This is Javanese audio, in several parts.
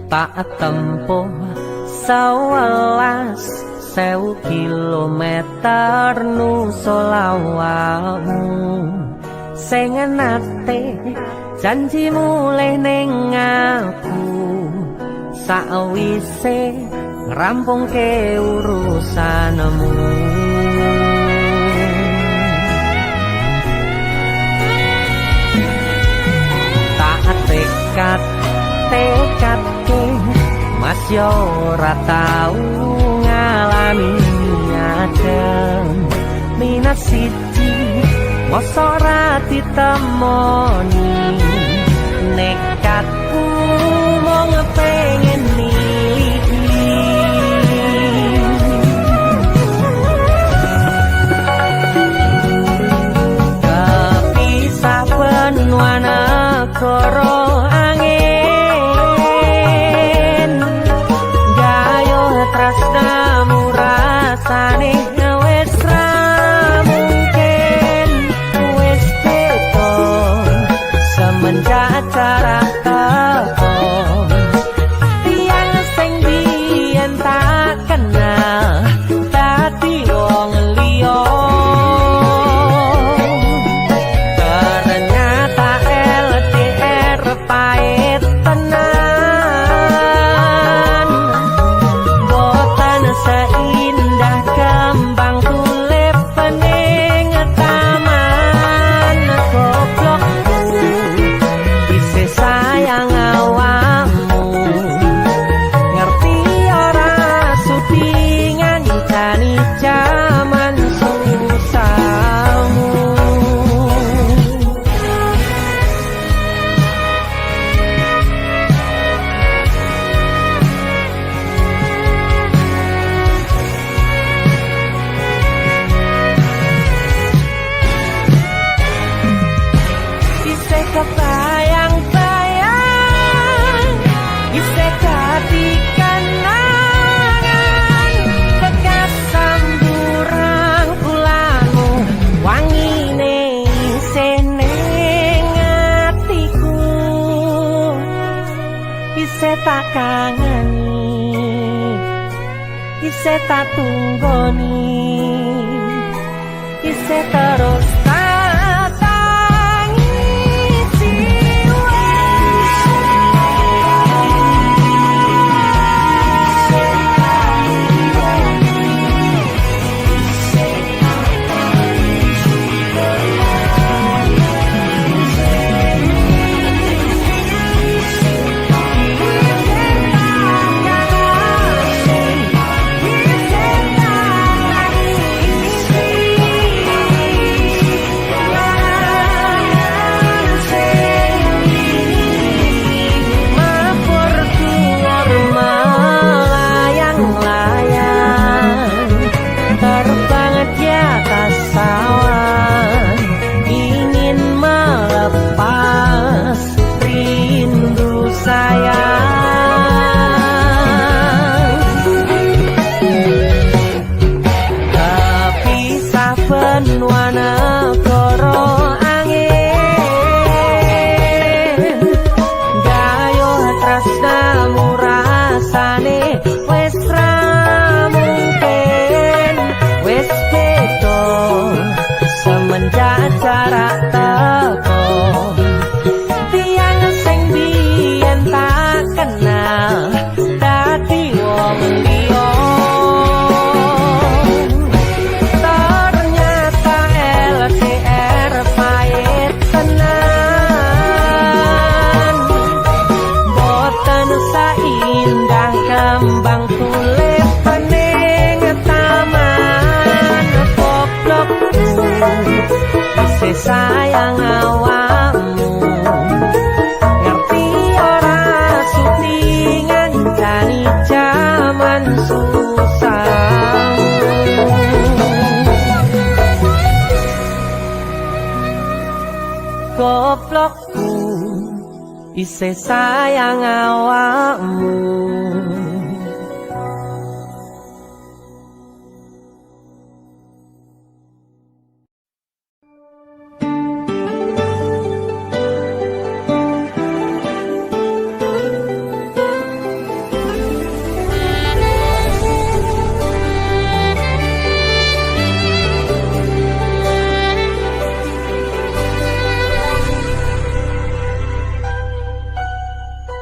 tak tempuh 11.000 kilometer nusolawakmu sing nate janji mulih ning aku sawise ngrampungke urusanmu. Tak tekadke mas yo ora tau ngalami adem minat siji mosok ora ditemoni nekatku mung pengen milih kepisah benua negara angin gayo tresnamu rasane wis ra mungkin wis beda semenjak jarak teko tiang sing biyen tak kenal dadi wong liya ternyata LDR pahit tenan boten seindah kembang tulip pening taman goblokku isih sayang awakmu ngerti ora sudi ngancani jaman susahmu. Isih kebayang-bayang isih dadi kenangan bekas samburan ulangu wangine isih ning atiku isih tak kangeni isih tak tunggoni isih terus tak tangisi benua negara angin gayo tresnamu rasane wis ra mungkin wis beda semenjak jarak teko tiang sing biyen tak kenal dadi wong liya kembang tulip pening taman goblokku isih sayang awakmu ngerti ora sudi ngancani jaman susahmu. Goblokku isih sayang awakmu.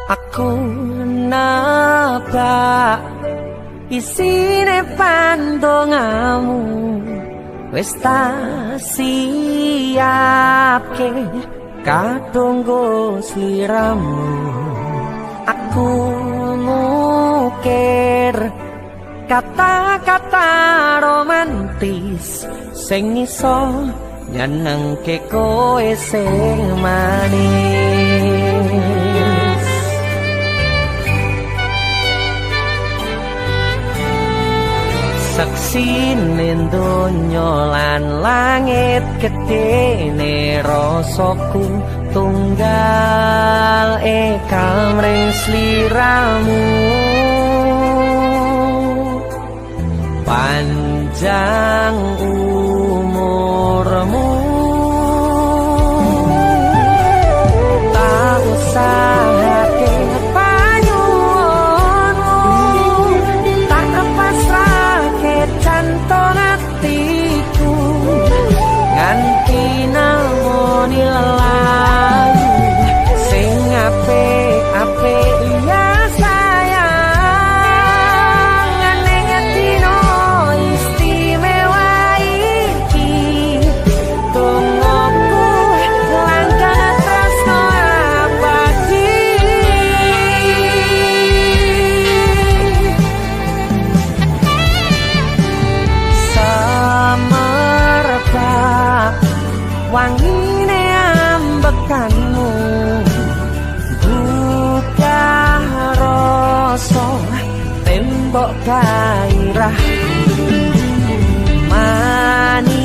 Aku nebak isine pandongamu wis tak siapke kadunggo sliramu. Aku ngukir kata-kata romantis sing iso nyenengke kowe sing manis. Saksine donya lan langit gedene rasaku tunggal kamring sliramu. Panjang umurmu tak usahake panyuwunmu, tak pasrahke jantung atiku nganti namoni lelayu sing apik-apik ya sayang. Neng dino istimewa iki tungguku langkah tresno abadi. Semerbak wangine ambekanmu buka rasa tembok gairah manise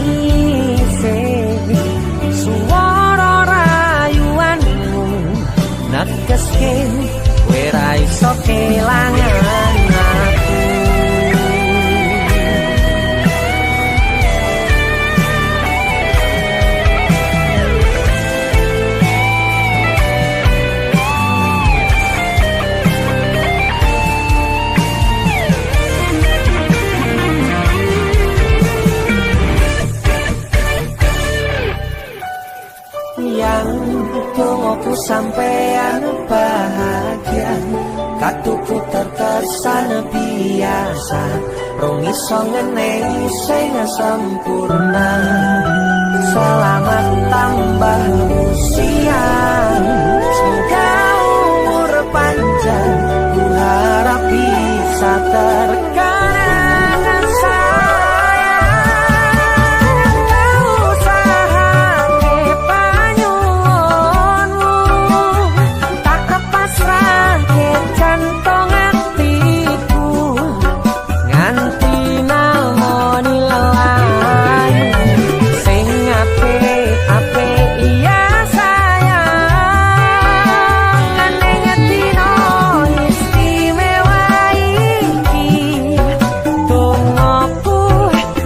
suara rayuanmu negeske kowe ra iso kelangan aku. Yang tungguku sampean bahagia, katuku terkesan biasa, rong iso ngeneni sing sempurna. Selamat tambah usia, semoga umur panjang, ku harap bisa terkenang sayang. Kau usahake panyuwunmu, tak kepasrahke jantung atiku nganti namoni lelayu sing apik-apik ya sayang. Neng dino istimewa iki tungguku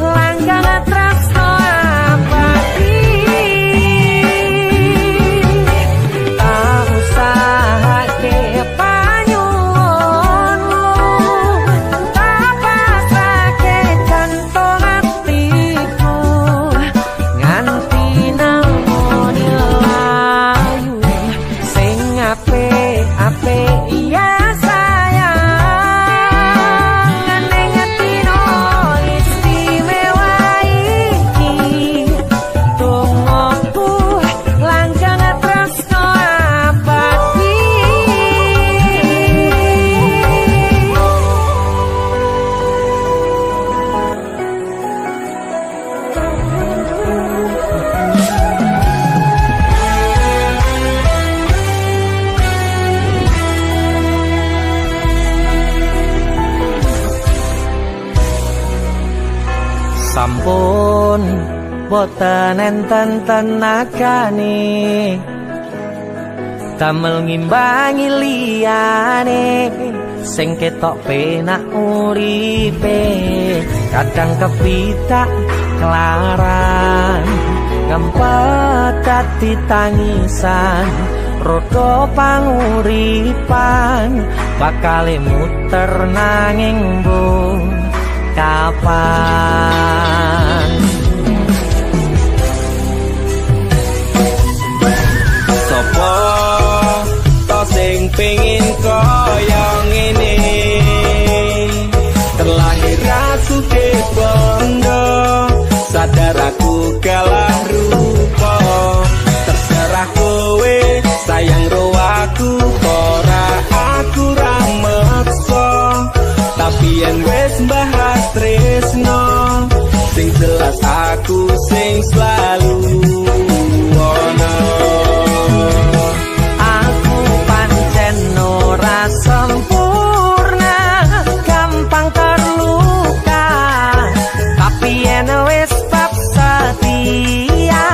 langkah tresno abadi. Tak usahake panyuwunmu, tak pasrahke jantung atiku nganti namoni lelayu sing apik-apik ya sayang. Neng dino istimewa iki tungguku langkah tresno abadi. Sampun boten enten tenagane damel ngimbangi liyane sing ketok penak uripe. Kadang kepitak kelaran ngempet dadi tangisan, rodo panguripan bakale muter nanging mbok kapan. Sopo to sing pengin sempurna, gampang terluka, tapi yen wis bab setia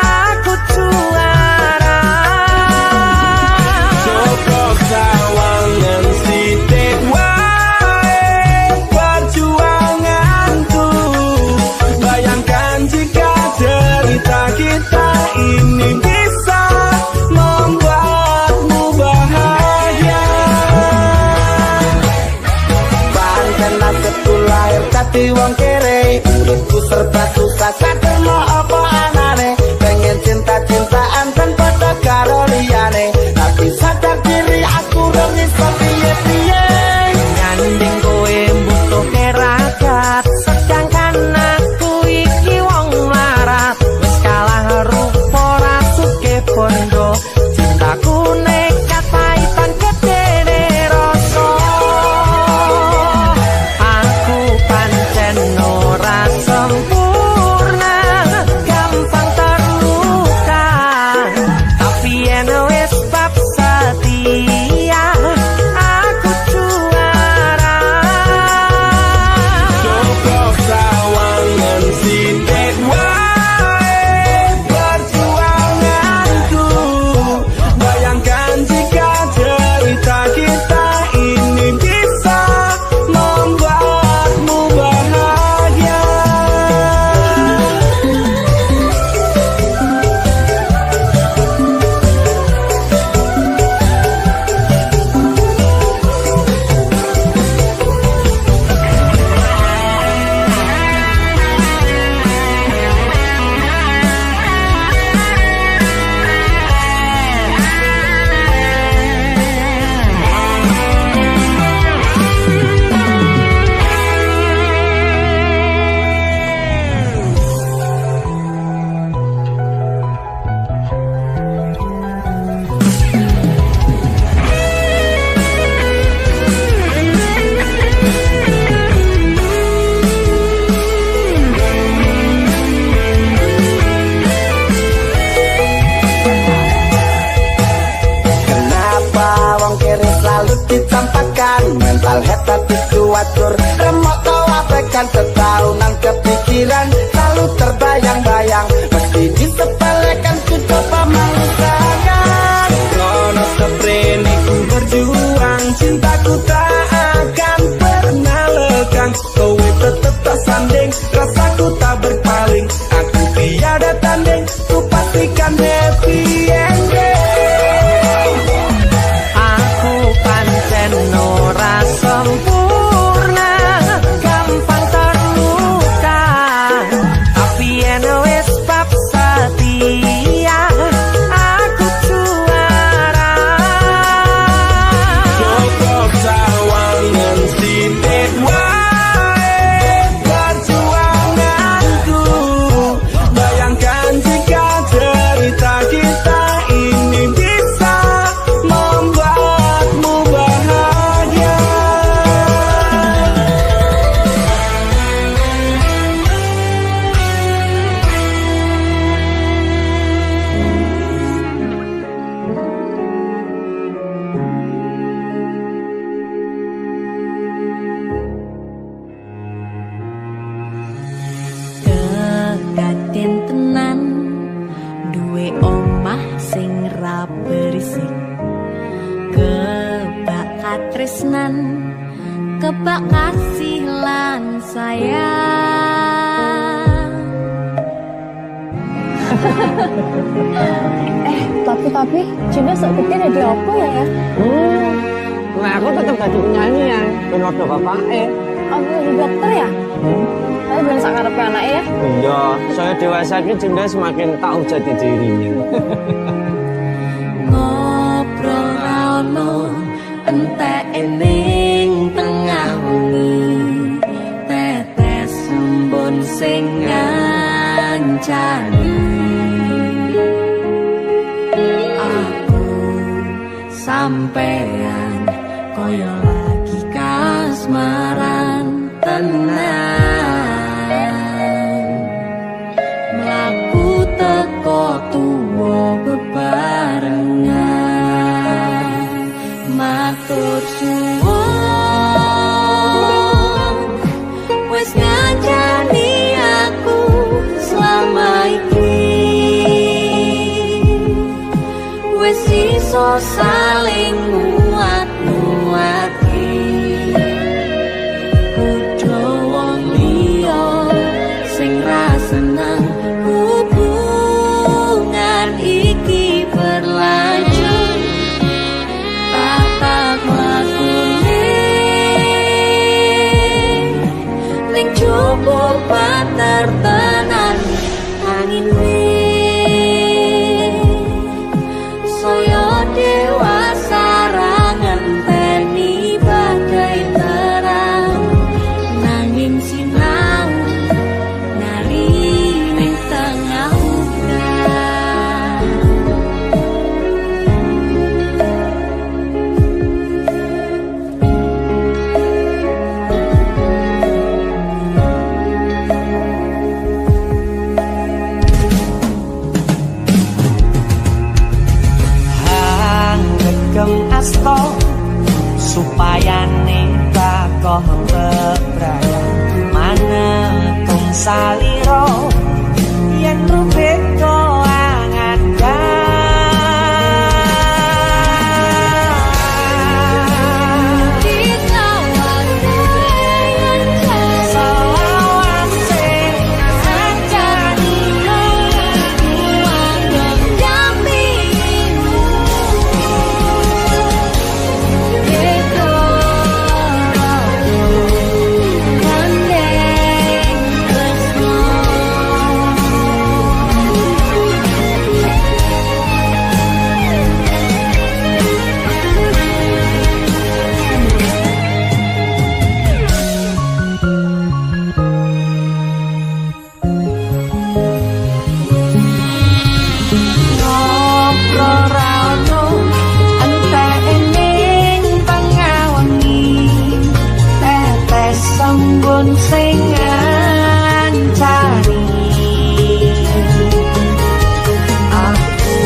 aku juara. Cukup sawangan sithik wae perjuanganku. Bayangkan jika cerita kita ini bisa membuatmu bahagia. Pancen nasibku lahir dadi wong kere, uripku serba susah saterno apa anane. Pengen cinta-cintaan tanpa karo liyane, tapi sadar diri aku ora iso piye-piye. Nyanding kowe mbutuhke ragat, sedangkan aku iki wong larat. Wis kalah rupa ora sugih bondo, cintaku nekat paitan gedene rasa. Aku pancen ora sempurna, gampang terluka, tapi yen wis bab setia aku juara. Cukup sawangan sithik wae perjuanganku. Bayangkan jika cerita kita ini bisa membuatmu bahagia. Kenapa wong kiri selalu dicampakkan? Mental head tapi kuatur, remok tau abaikan setaunan kepikiran, selalu terbayang-bayang, mesti disepelekan ku coba melupakan. Kronos keprene ku berjuang, cintaku tak akan pernah lekang. Kowe tetep tak sanding, rasaku tak berpaling, aku tiada tanding, ku pastikan happy ending. Aku pancen ora sempurna, gampang terluka, tapi yen wis bab setia aku juara. Cukup sawangan sithik wae perjuanganku. Bayangkan jika cerita kita ini bisa membuatmu bahagia. Kedaden tenan duwe omah sing ra berisik, kebak katresnan, kebak kasih lan sayang. Tapi Juna sok gede jadi apa ya? Nah, aku tetap jadi penyanyi ya, ben waktu bapaknya. Aku jadi dokter ya? Tapi belum sakarepe anaknya ya? Iya, saya dewasa ini Junda semakin tahu jati dirinya. Ngobrol ra ono entek ning tengah wengi, tetes embun sing ngancani. Aku sampean koyo lagi kasmaran tenan, mlaku teko tuwa bebarengan, matur suwon wis ngancani aku selama iki wis iso saling muat-muati kudu wong liya sing ra seneng hubungan iki berlanjut tak mlakune ning cukup pater tenan angin saya dewasa ra ngenteni badai terang nanging sinau nari ning tengah udan Gem asto supaya nikah koh bebrayan manetung saliro yen rubek koangan sing ngancani aku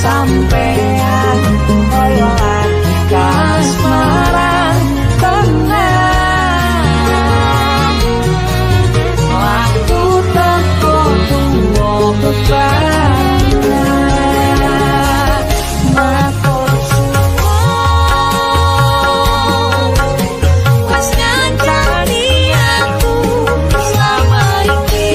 sampean koyo lagi kasmaran tenang waktu teko tunggu beban matur suwon wis ngancani aku selama iki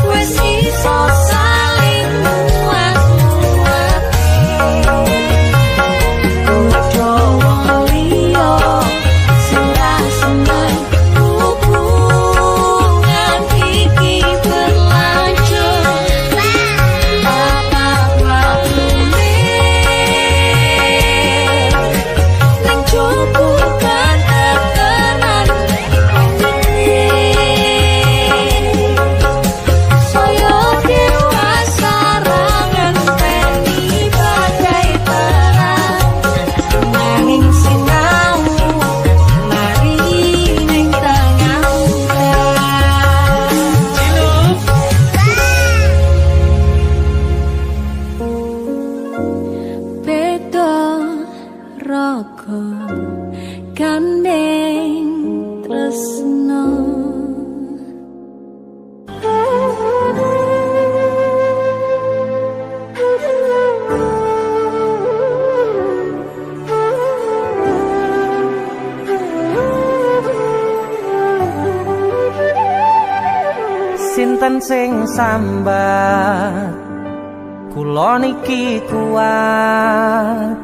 wis iso saling muat-muati kudu wong liya sing ra seneng hubungan iki berlanjut apa wakune ning cukup kan tenan saya dewasa ra ngenteni badai terang nanging sinau nari ning tengah beda raga gandeng tresno sinten sing sambat kula niki kuat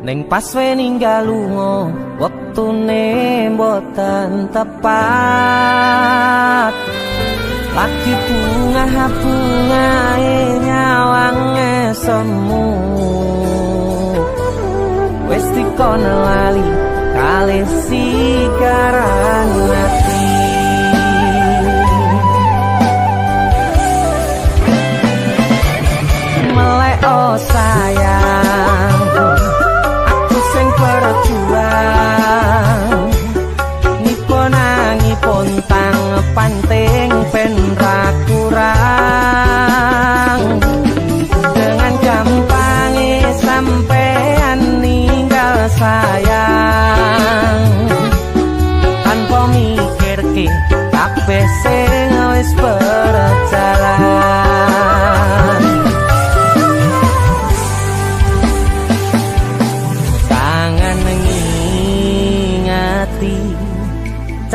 ning pas ninggal lunga wektune mboten tepat lagi bunga-bungae nyawange semu wis dikono lali kalih sikaran ati melek oh sayang aku sing berjuang nipo nangipun tang panting ben ra kurang dengan gampang sampai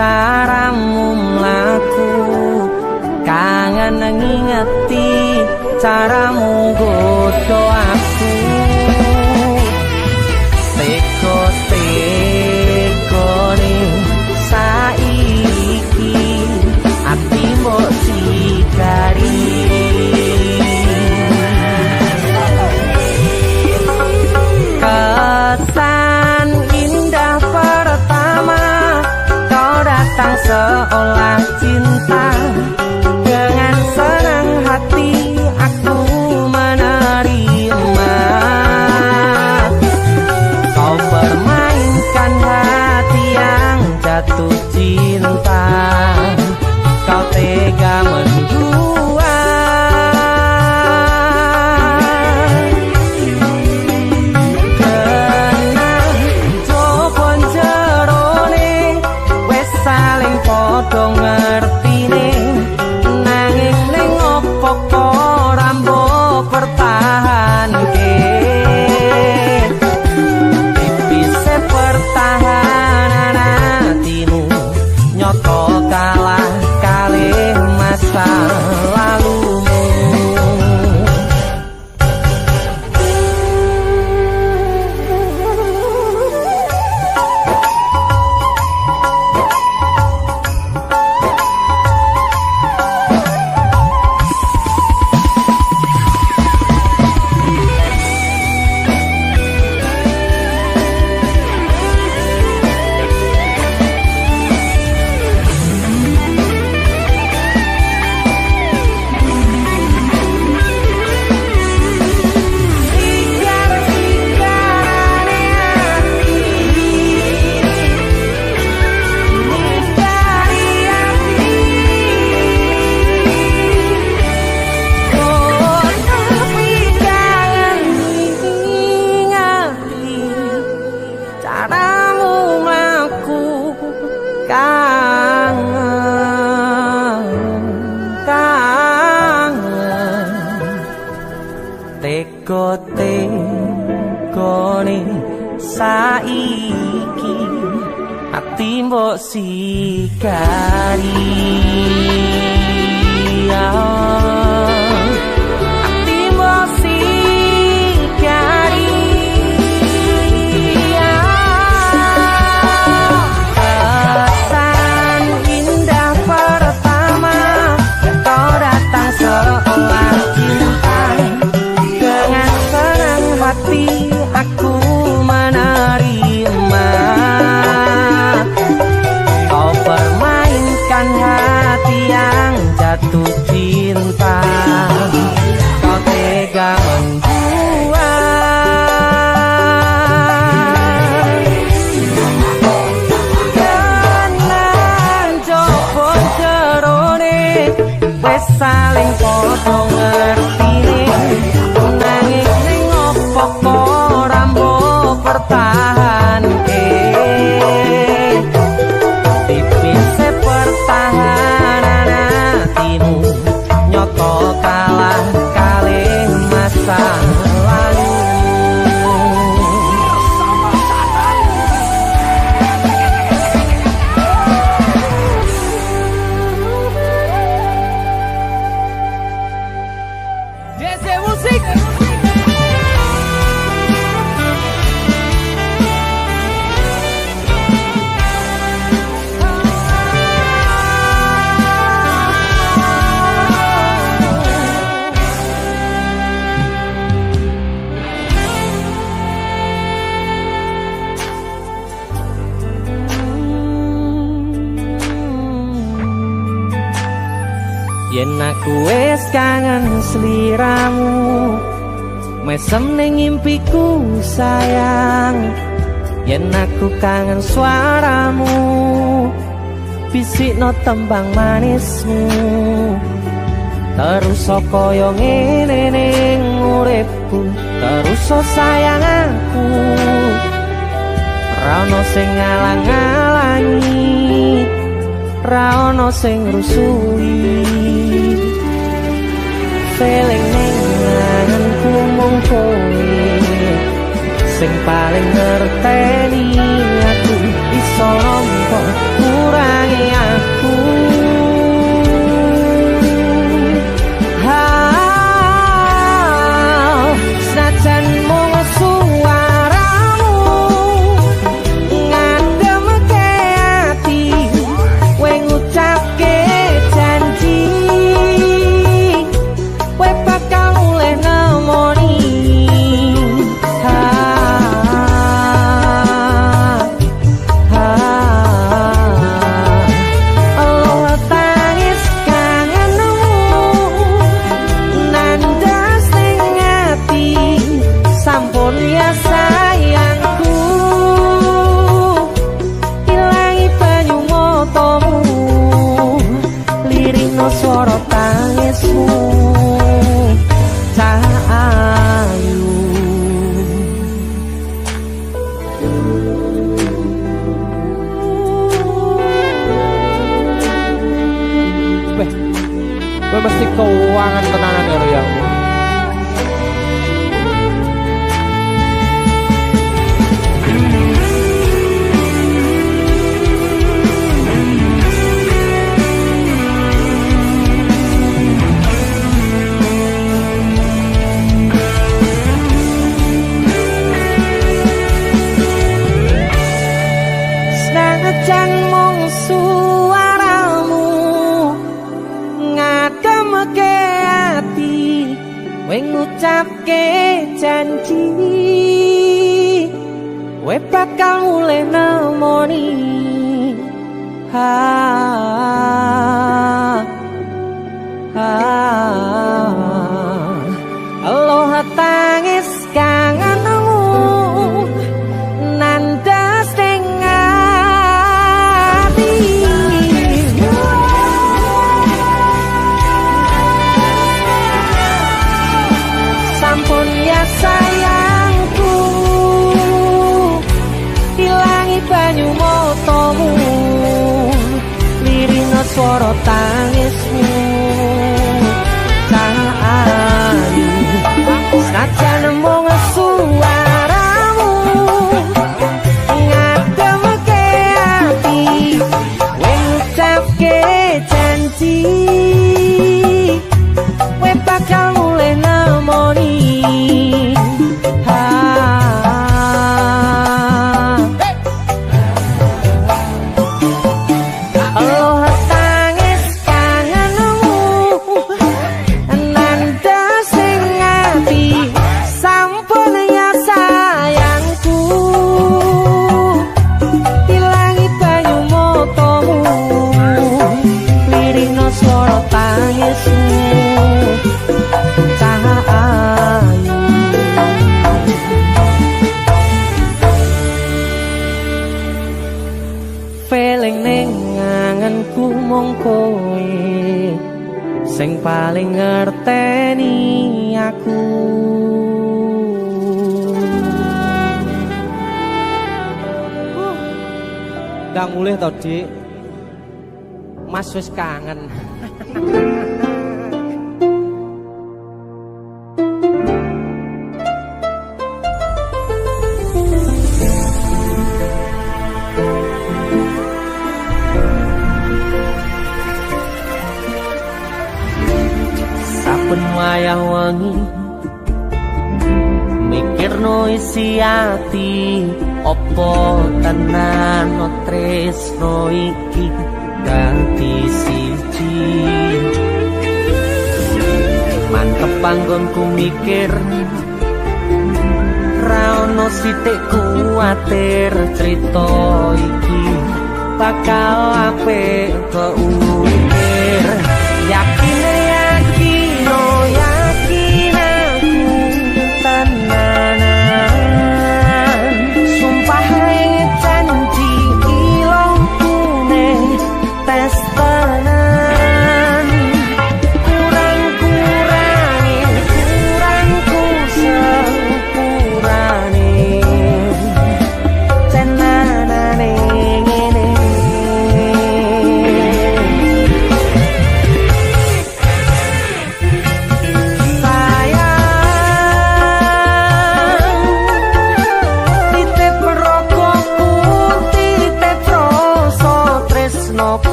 caramu mlaku, kangen ngingeti caramu godho aku. Teko-tekone saiki ati mbok sikari. Kesan indah pertama kau datang seolah cinta. Dengan senang hati aku menerima. Kau permainkan hati yang jatuh cinta. Kau tega mendua. Kenang jopon jerone wes saling podo ngertine. Nanging ning opo kok rambo pertahanke. Tipise pertahanan hatimu nyoto kalah kalih masa lalumu. Teko-tekone saiki ati mbok sikari. Ati mbok sikari. Kesan indah pertama kau datang seolah cinta. Dengan senang hati aku menerima. Kau permainkan hati yang jatuh cinta. Kau tega membuat. Kenang jopon jerone wes saling podo ngertine. Nanging ning opo kok rambo pertahanke. Tipise pertahanan hatimu nyoto kalah kalih masa lalu. DC Musik. Yen aku wis kangen sliramu, mesem ning impiku sayang. Yen aku kangen suaramu, bisikno tembang manismu. Terus kaya ngene ning uripku, terus sayang aku. Ra ono sing ngalang-alangi, ra ono sing rusui. Feeling ning ngangenku mung kowe sing paling ngerteni aku. Iso nampa kurangi janji we bakal mulai nemoni Aloha tangis kangenmu nandas ning ati sampun ya sayangku ilangi banyu motomu lirina swara tangismu ayu senajan mung suaramu ngademke ati ngucapke janji we bakal mulai nemoni Aloha tangis kangenmu nandas ning ati sampun ya sayangku ilangi banyu motomu lirina swara tangismu ayu feeling ning anganku mung kowe sing paling ngerteni aku Gak mulih to, Dik. Mas wis kangen. Saben wayah wengi mikirno isi ati opo tenan tresno iki dadi siji mantep panggonku mikir ra ono sithik kuwatir crita iki bakal apik keukir yakin aku tenanan sumpah janji ilong kuning tes tenan kurangku sepurane tenanane ngene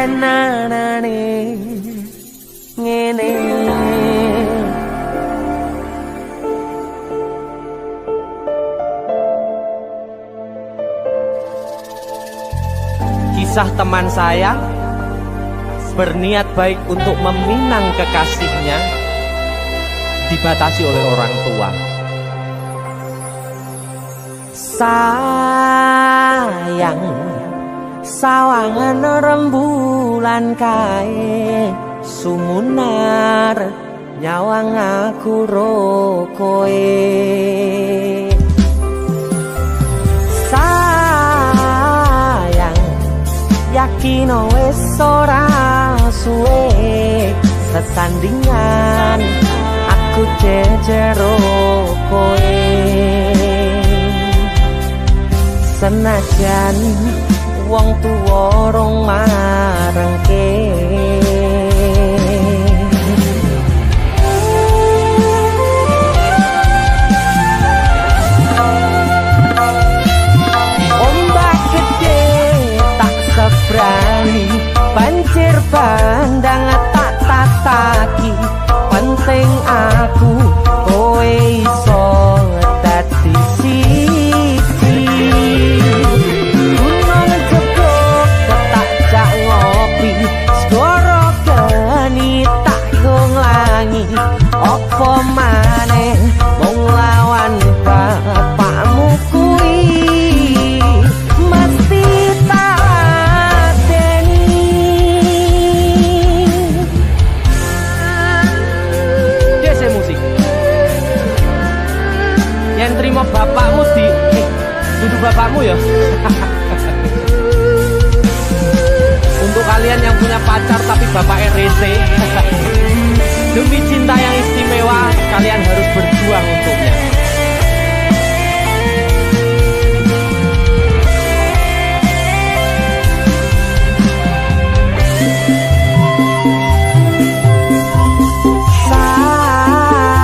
tenanane ngene. Kisah teman saya berniat baik untuk meminang kekasihnya dibatasi oleh orang tua. Sayang, sawangan rembulan kae sumunar nyawang aku rokoe. Sayang, yakin wis ora suwe sesandingan aku jejero koe. Senajan wong tuwa rong marengke. Ombak gede tak sebrani, banjir bandang tak tataki. Penting aku kowe iso dadi siji. Gunung jebuk tak jak ngopi, segoro geni tak gonglangi. Apa maneh mung lawan bapakmu kuwi mesti tak adeni. Dese musik yang terima bapakmu di duduk bapakmu ya. Untuk kalian yang punya pacar tapi bapak RC, demi cinta yang istimewa kalian harus berjuang untuknya.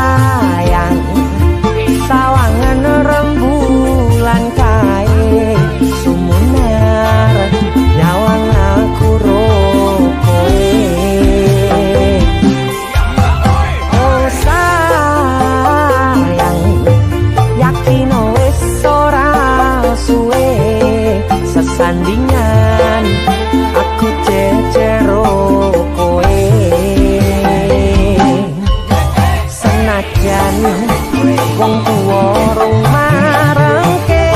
Sayang, sawangan rembulan kae sumunar nyawang aku rokoe. Oh sayang, yakin wis ora suwe sesandingan aku jejero koe. Senajan wong tuwa rong marengke.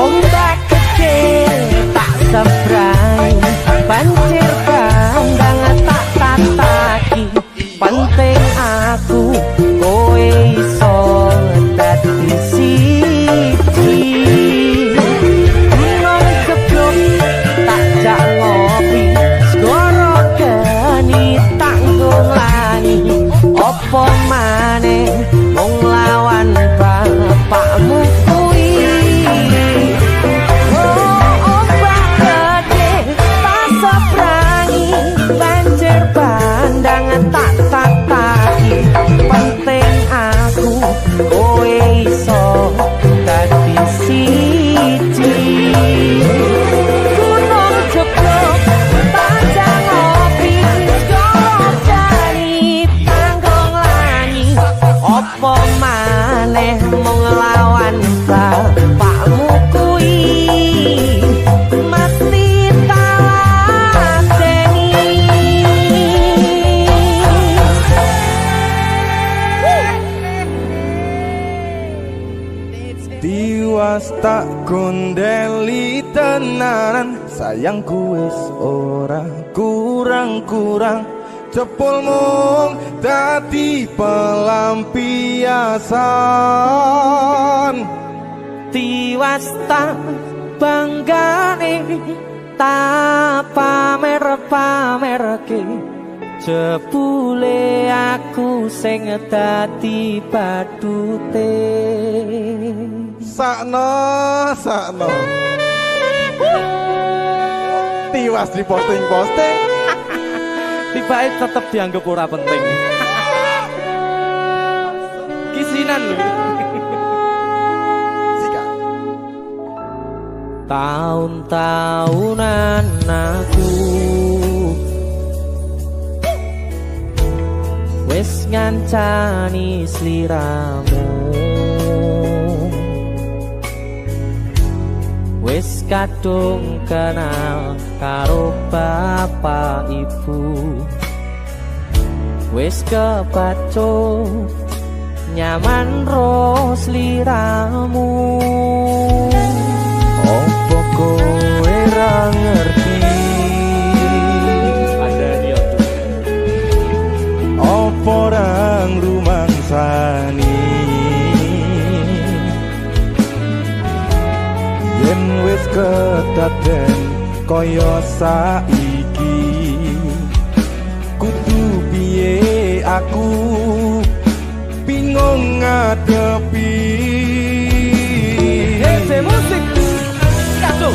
Ombak gede tak sebrang, banjir bandang tak tataki. Penting aku kowe iso dadi siji. Gunung jeblok tak jak ngopi, segoro geni tak nglangi. Apa maneh mung lawan bapakmu kuwi. Ombak gede tak sebrangi, banjir bandang tak tataki. Penting aku kowe iso dadi siji. Gunung jeblok tak jak ngopi, segoro geni tanggung langi. Apa maneh mung lawan bapakmu kuwi mesti tak adeni. Tiwas tak gondeli tenanan, sayangku wis ora kurang-kurang. Cepul mung dadi pelampiasan. Tiwas tak banggane tak pamer-pamerke. Jebule aku sing dadi badute. Sakno tiwas di posting-posting, Tibake tetep dianggap ora penting. Kisinan lho. Sika Tahun-tahunan aku wis ngancani sliramu, wis kadung kenal karo bapak ibu, wis kepacut nyaman ro sliramu. Opo kowe ra ngerti, Ada dia tuh. opo rang rumangsani, yen wis kedaden kaya saiki, kudu piye aku bingung ngadepi. Hei musik kado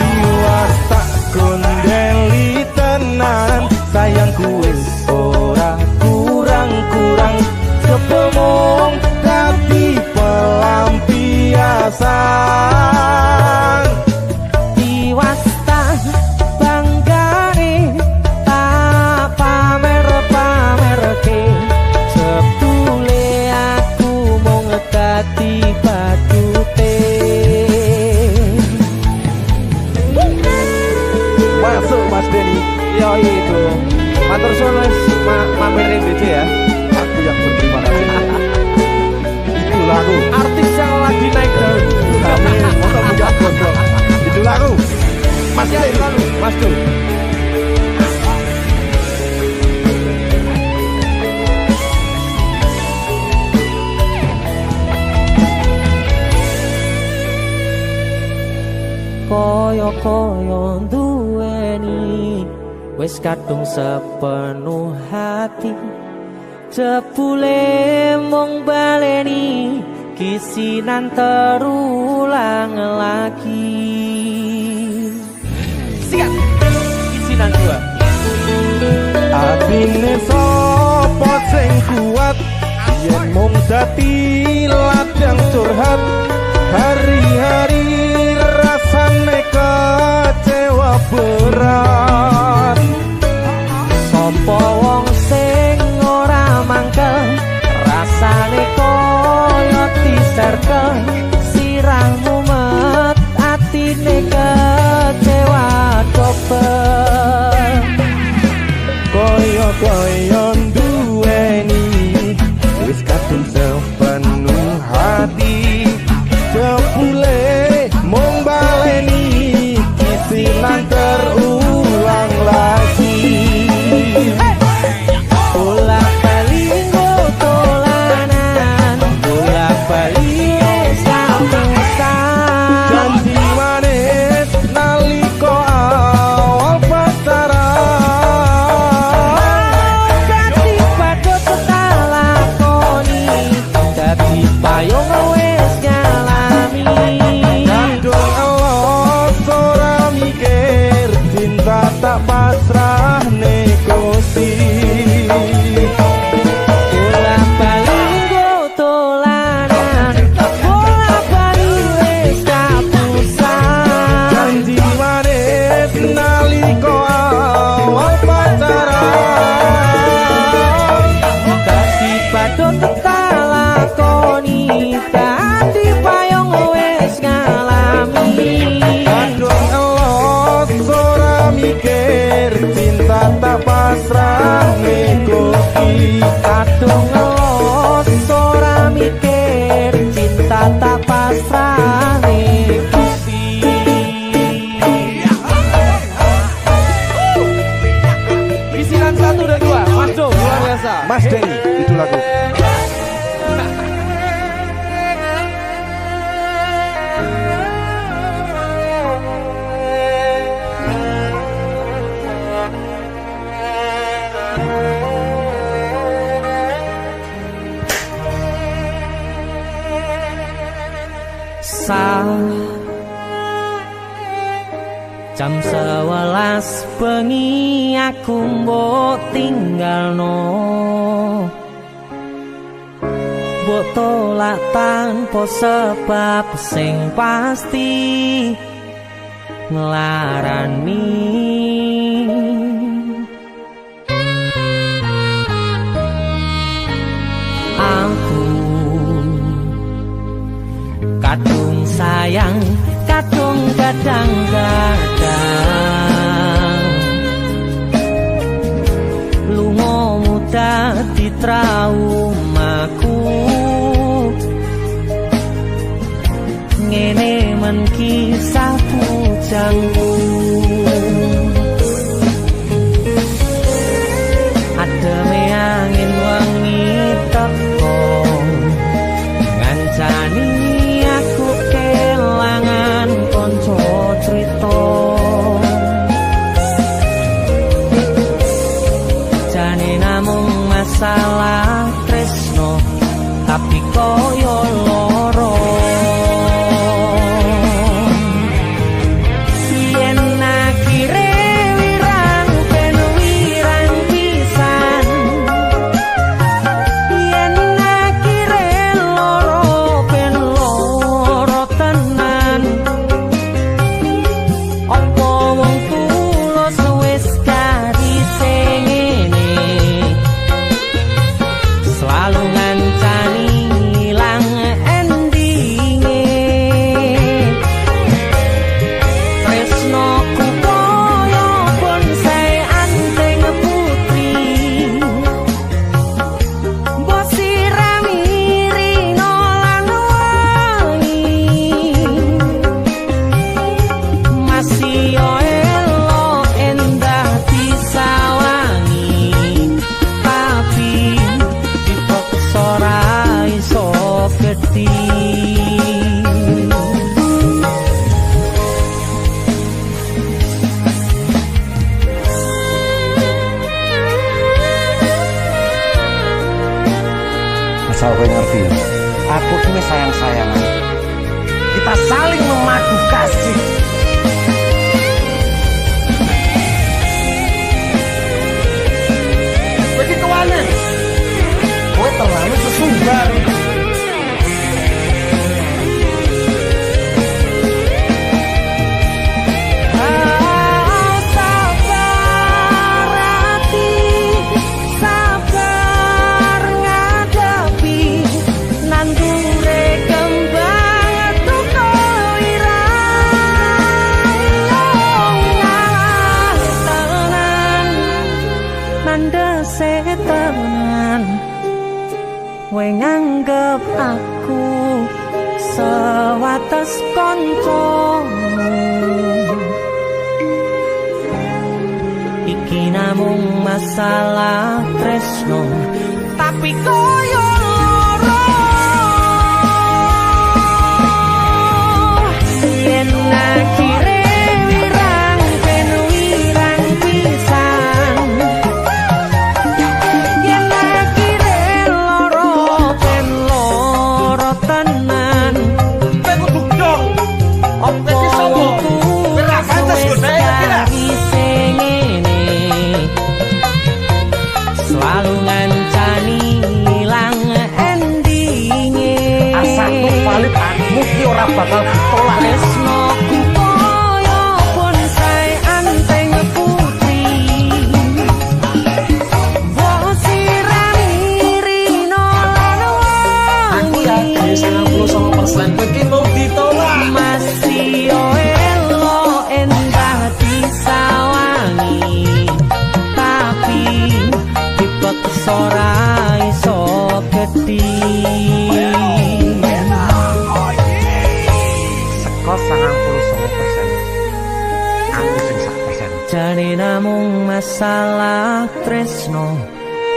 Tiwas tak gondeli tenan, sayangku wis ora kurang-kurang, kepemong dadi pelampiasan. tiwas tak banggane tak pamer-pamerke, jebule aku mung dadi badute. Masuk Mas Denny, Yo itu matur suwun wis mampir ning BC ya. aku yang berterima kasih. Itu lagu, Artis yang lagi naik daun. kami untuk menjawab gondrong. Itu lagu, Mas Ya, Denny. lalu Mas Dul. Koyo-koyo duweni wis kadung sepenuh hati, jebule mung baleni kisinan terulang lagi. Siap kisinan dua. Atine sapa sing kuat, yen mung dadi ladang curhat, hari-hari rasane kecewa berat. Sopo wong sing ora mangkel, rasane koyo diserkel, sirahmu met atine kecewa dobel. Koyo-koyo duweni wis kadung sepenuh hati, jebule mung baleni kisinan terulang lagi. Bolak-balik tolanan, bolak-balik samusan. Janji manis nalika awal pacaran, Dadi padha tak lakoni, dadi payung wis ngalami. kadung elos ora mikir, cinta tak pasrah negosi. Bolak-balik tolanan, bolak-balik wis kapusan. Janji manis nalika awal pacaran, Dadi padha tak lakoni, dadi payung wis ngalami. kadung elos ora mikir, cinta tak pasrah negosi. Kadung ngelos ora mikir, cinta tak pasrah negosi. Kisinan 1 dan 2, Mas Do, luar biasa. Mas Denny, itu lagu. Jam 11 bengi aku mbok tinggalno, mbok tolak tanpa sebab sing pasti. nglarani aku kadung sayang kadung kadang-kadang lunga muda di traumaku ngene men kisah bujangku ademe angin wangi teko ngancani aku kelangan konco crita jane namung masalah tresno tapi koyo loro Asal kowe ngerti ya, aku ini sayang-sayangan. Kita saling memadu kasih. Begitu aneh, kowe terlalu sesumbar. Kowe nganggep aku sewates kancamu iki namung masalah tresno tapi koyo loro yen akhire wirang ben wirang pisan yen akhire loro ben loro tenan Kowe kudu dong. Opo iki sapa? Ora pantes kok saya kira. Selalu ngancani ilang endinge Asal valid aku ki ora bakal ditolak. tresnoku koyo bonsai anteng putri mbok sirami rino lan Aku yakin 99% kowe iki mau ditolak. masih elo endah disawangi tapi dipaksa ora iso gedhi Seko 99%. Aku sing 100%. jane namung masalah tresno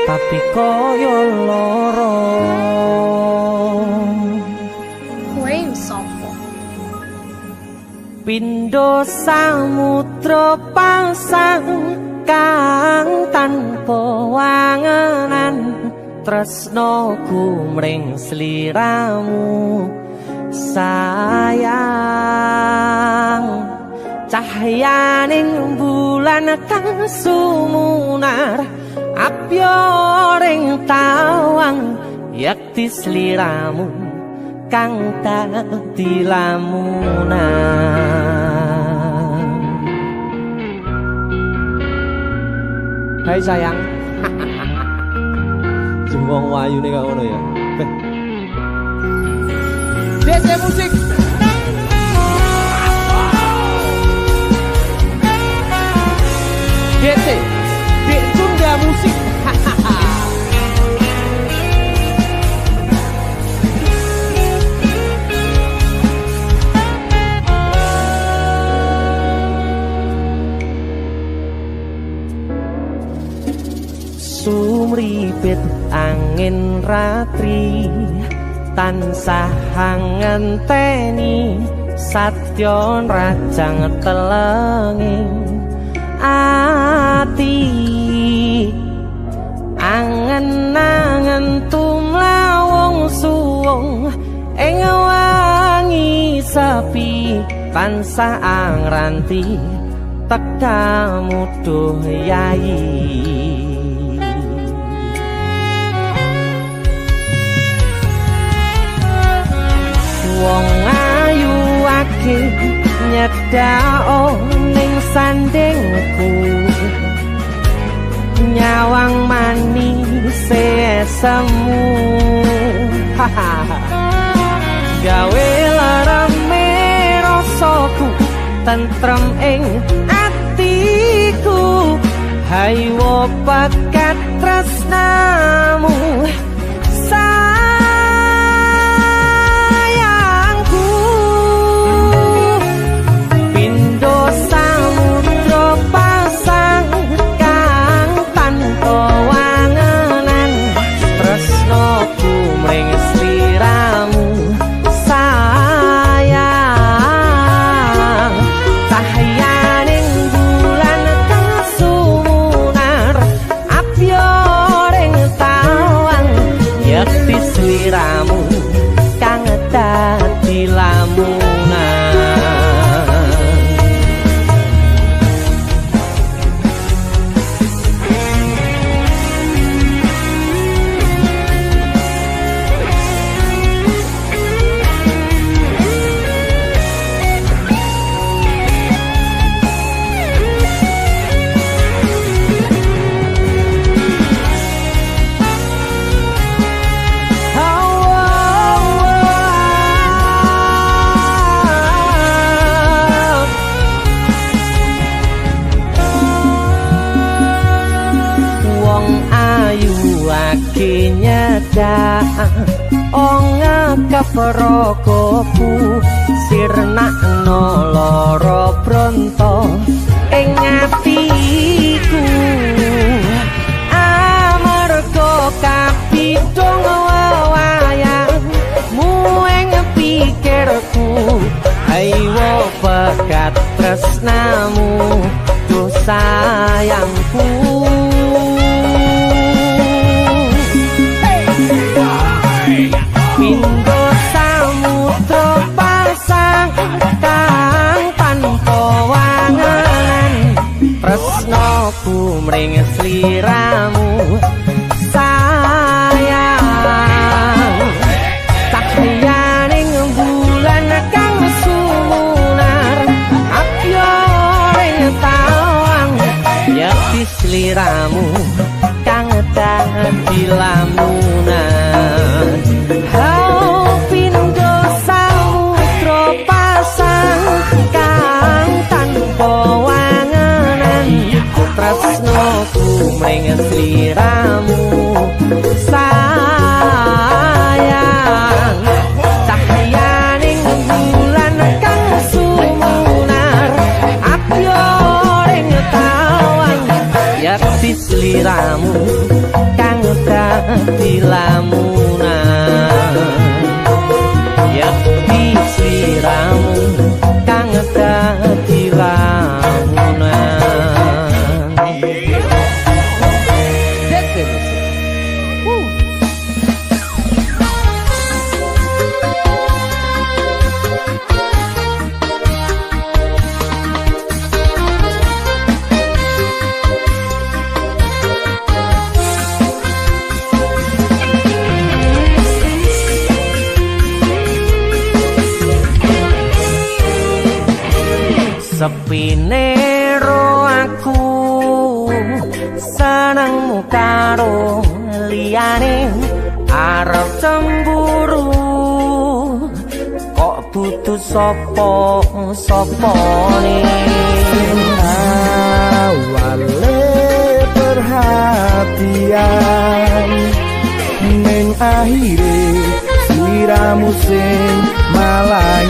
tapi koyo loro Kowe sopo? Pindho samudra pasang kang tanpa wangenan tresnoku mring sliramu sayang cahyaning bulan kang sumunar apyoring tawang yakti sliramu kang dadi lamunan Hai sayang. Jembong wayu nih kau ngono ya. DC Musik. DC Dek Sunda Musik. Sumripit angin ratri tansah ngenteni satyon rajang telenging ati angen-angen tumlawung suwung ing wangi sepi tansah angranti tekamu duh yayi. Wong ayu ake nyedao ning sandingku nyawang manis semu gawe larame rasaku tentrem ing atiku haywo pakat tresnamu Prokoku sirnakno lara bronto ing atiku amarga kapidhong wayangmu ing pikirku haywo pekat tresnamu duh sayangku. Pindho samudra pasang kang tanpa wangenan tresnaku mring sliramu sayang cahyaning bulan kang sumunar apyoring tawang yakti sliramu kang dadi lamunan. Pindho samudra pasang kang tanpa wangenan tresnaku mring sliramu sayang cahyaning bulan kang sumunar apyoring tawang yakti sliramu kang dadi lamunan yakti sliramu kang dadi lamunan. Sepine ro aku senengmu karo liyane arep cemburu kok butuh sapa-sapane awale perhatian ning akhire siramu sing malah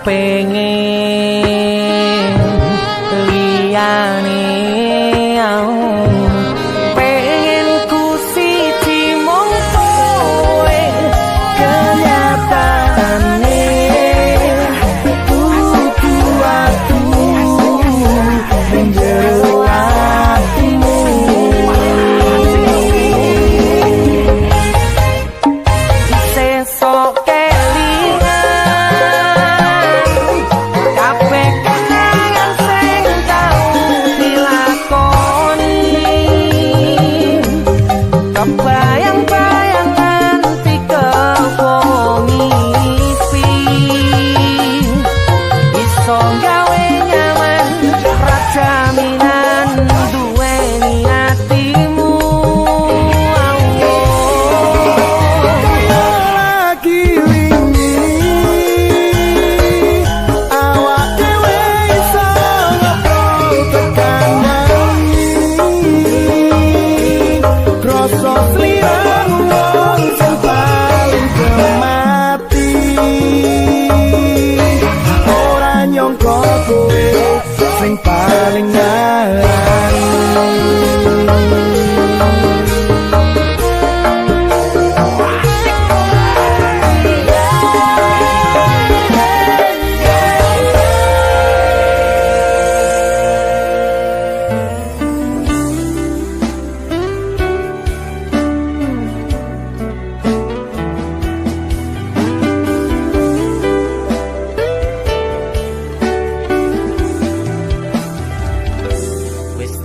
pengen liyane pengen ku siji mung kowe kenyataane kudu aku menjero atimu sesok sing paling ngarang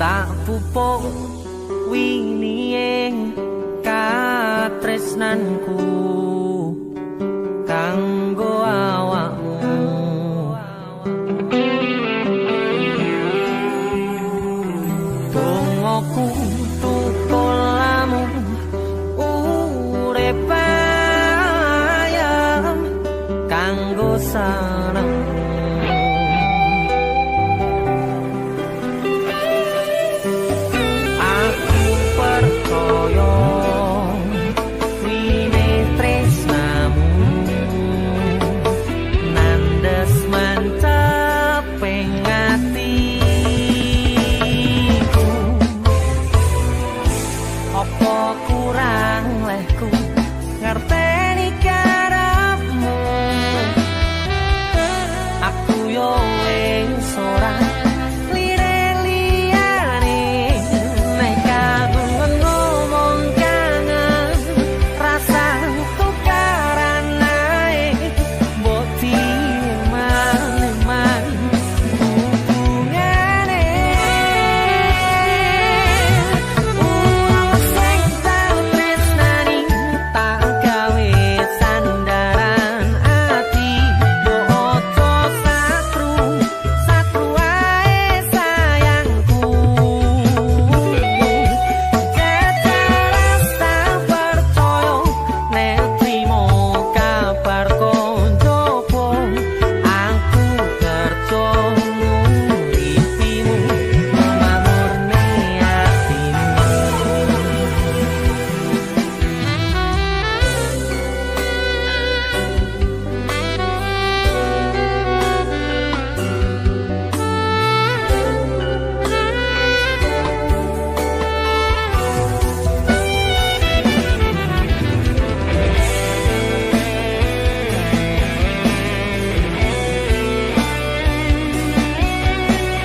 tak pupuk winiyeng katresnanku kanggo awakmu dongoku tukulamu urip ayam kanggo seneng the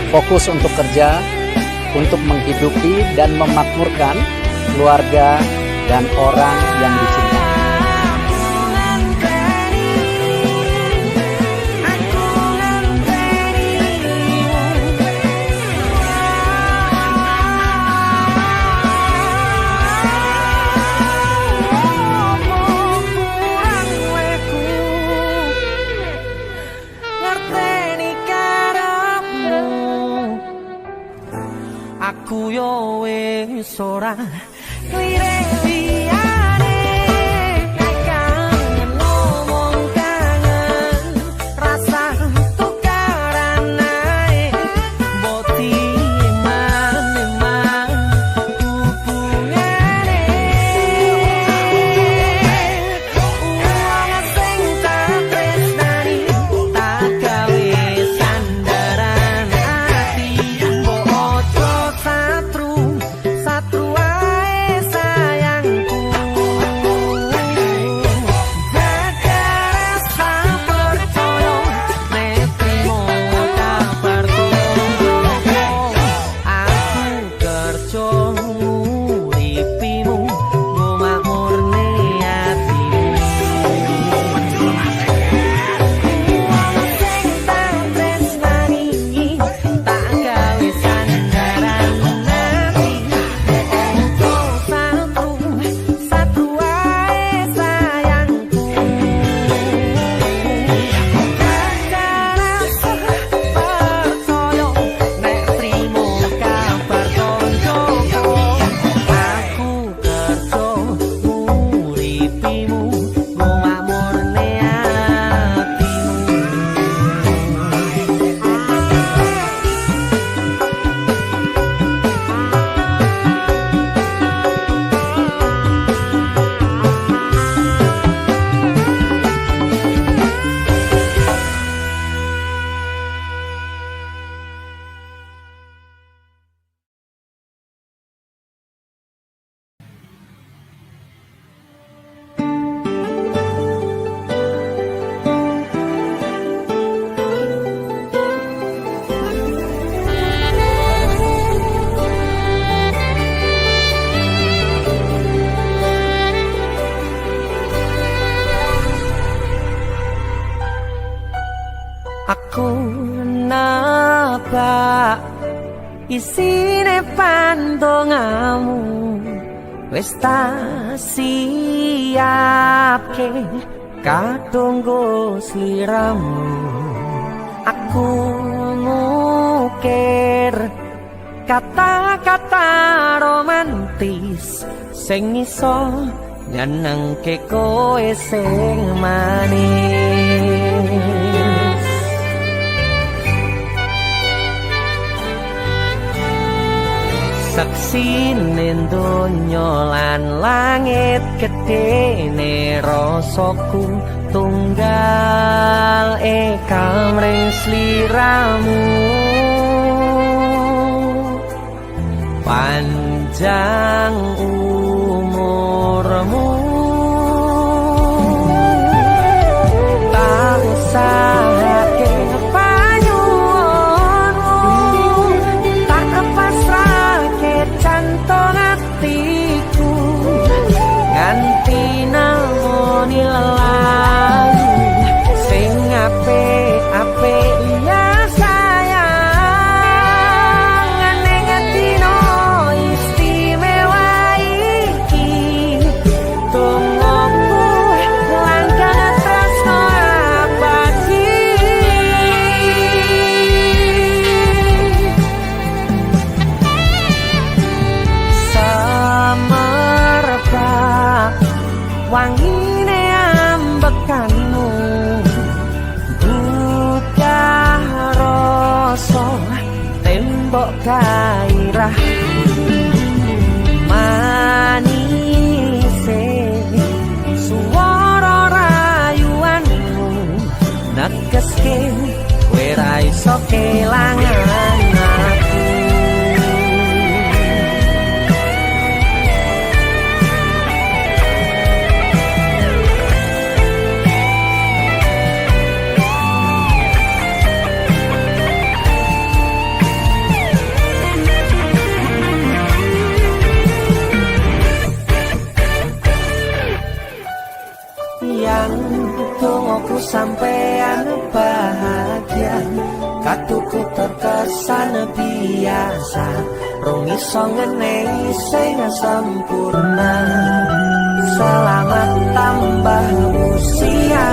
fokus untuk kerja, untuk menghidupi dan memakmurkan keluarga dan orang yang dicintai. Aku yo wis ora lirik liyane, kangen ngomong kangen, rasa tukaran ae, boti man hubungane, uang sing tak tresnani, tak gawe sandaran ati, mbok ojo satru ae sayangku, jaga rasa percaya nek trimo kabar turu, aku kerja nguripimu nggo makmurne atimu, sing tak tresnani tak gawe sandaran ati, satu ae sayangku, jaga rasa percaya nek trimo kabar koncoku, aku kerja nguripimu nggo makmurne atimu. Aku nabak isine pandongamu, wis tak siapke kadunggo sliramu. Aku ngukir kata-kata romantis sing iso nyenengke kowe sing manis. Saksine donya lan langit gedene rasaku tunggal kamring sliramu, panjang umurmu, tak usahake panyuwunmu, tak pasrahke jantung atiku, nganti namoni lelalu sing apik-apik ya sayang, ning dino istimewa iki tungguku langkah tresno abadi. Semerbak wangine ambekanmu, buka rasa tembok gairah, manise suara rayuanmu negeske kowe ra iso kelangan aku. Tungoku sampean bahagia, katuku terkesan biasa, rong iso ngenehi sing sempurna. Selamat tambah usia.